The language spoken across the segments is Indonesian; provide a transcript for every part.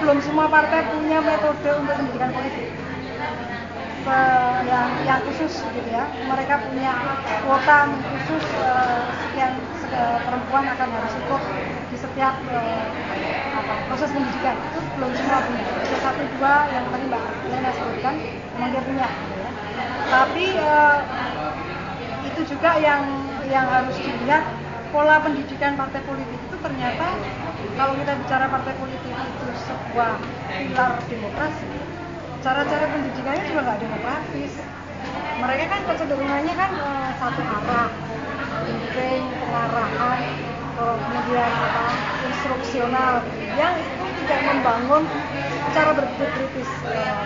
belum semua partai punya metode untuk pendidikan politik yang khusus gitu ya. Mereka punya kuota khusus sekian perempuan akan harus ikut di setiap proses pendidikan. Itu belum semua punya. Ada satu dua yang tadi Mbak Lena sebutkan memang dia punya gitu ya. Tapi itu juga yang harus dilihat, pola pendidikan partai politik itu ternyata kalau kita bicara partai politik itu sebuah pilar demokrasi, cara-cara pendidikannya juga nggak demokratis. Mereka kan kecenderungannya kan satu arah, briefing, pengarahan, kemudian instruksional, yang itu tidak membangun cara berpikir kritis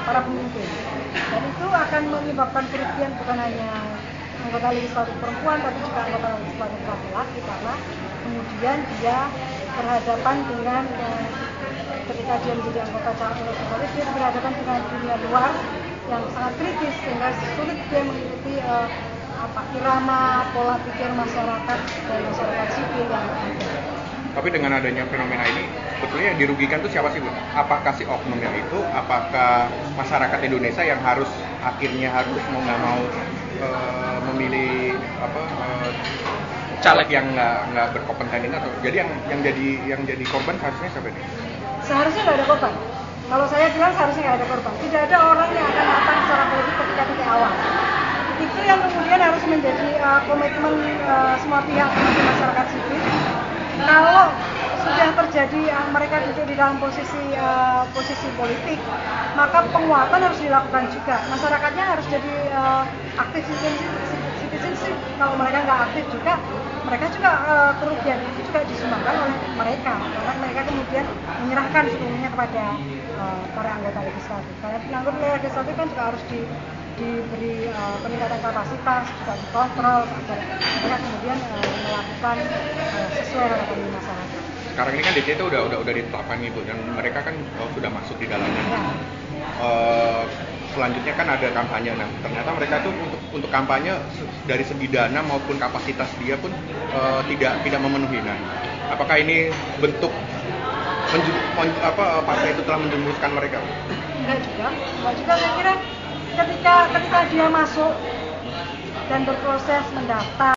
para pemimpin. Dan itu akan menyebabkan kerugian bukan hanya anggota legislatif perempuan, tapi juga anggota legislatif laki-laki, karena kemudian dia berhadapan dengan ketika dia menjadi anggota legislatif, dia berhadapan dengan dunia luar yang sangat kritis, sehingga sulit dia mengikuti irama pola pikir masyarakat dan masyarakat sipil yang ada. Tapi dengan adanya fenomena ini, sebetulnya yang dirugikan itu siapa sih, Bu? Apakah si oknumnya itu, apakah masyarakat Indonesia yang akhirnya harus mau nggak mau memilih caleg yang nggak berkompeten ini, atau jadi yang jadi korban seharusnya siapa ini? Seharusnya nggak ada korban. Kalau saya bilang seharusnya nggak ada korban. Tidak ada orang yang akan matang secara politik ketika titik awal. Itu yang kemudian harus menjadi komitmen semua pihak, termasuk masyarakat sipil. Kalau sudah terjadi mereka duduk di dalam posisi politik, maka penguatan harus dilakukan juga. Masyarakatnya harus jadi aktif citizenship. Kalau mereka nggak aktif juga, mereka juga kerugian itu juga disumbangkan oleh mereka, karena mereka kemudian menyerahkan sepenuhnya kepada para anggota legislatif. Karena anggota legislatif kan juga harus diberi peningkatan kapasitas, juga dikontrol agar mereka kemudian melakukan sesuai harapan masyarakat. Sekarang ini kan DCI itu udah ditetapkan Ibu, dan mereka kan sudah masuk di dalamnya. Ya. Selanjutnya kan ada kampanye. Nah, ternyata mereka tuh untuk kampanye dari segi dana maupun kapasitas dia pun tidak memenuhi. Nah, apakah ini bentuk partai itu telah menjerumuskan mereka? Enggak juga. Saya kira ketika dia masuk dan berproses mendaftar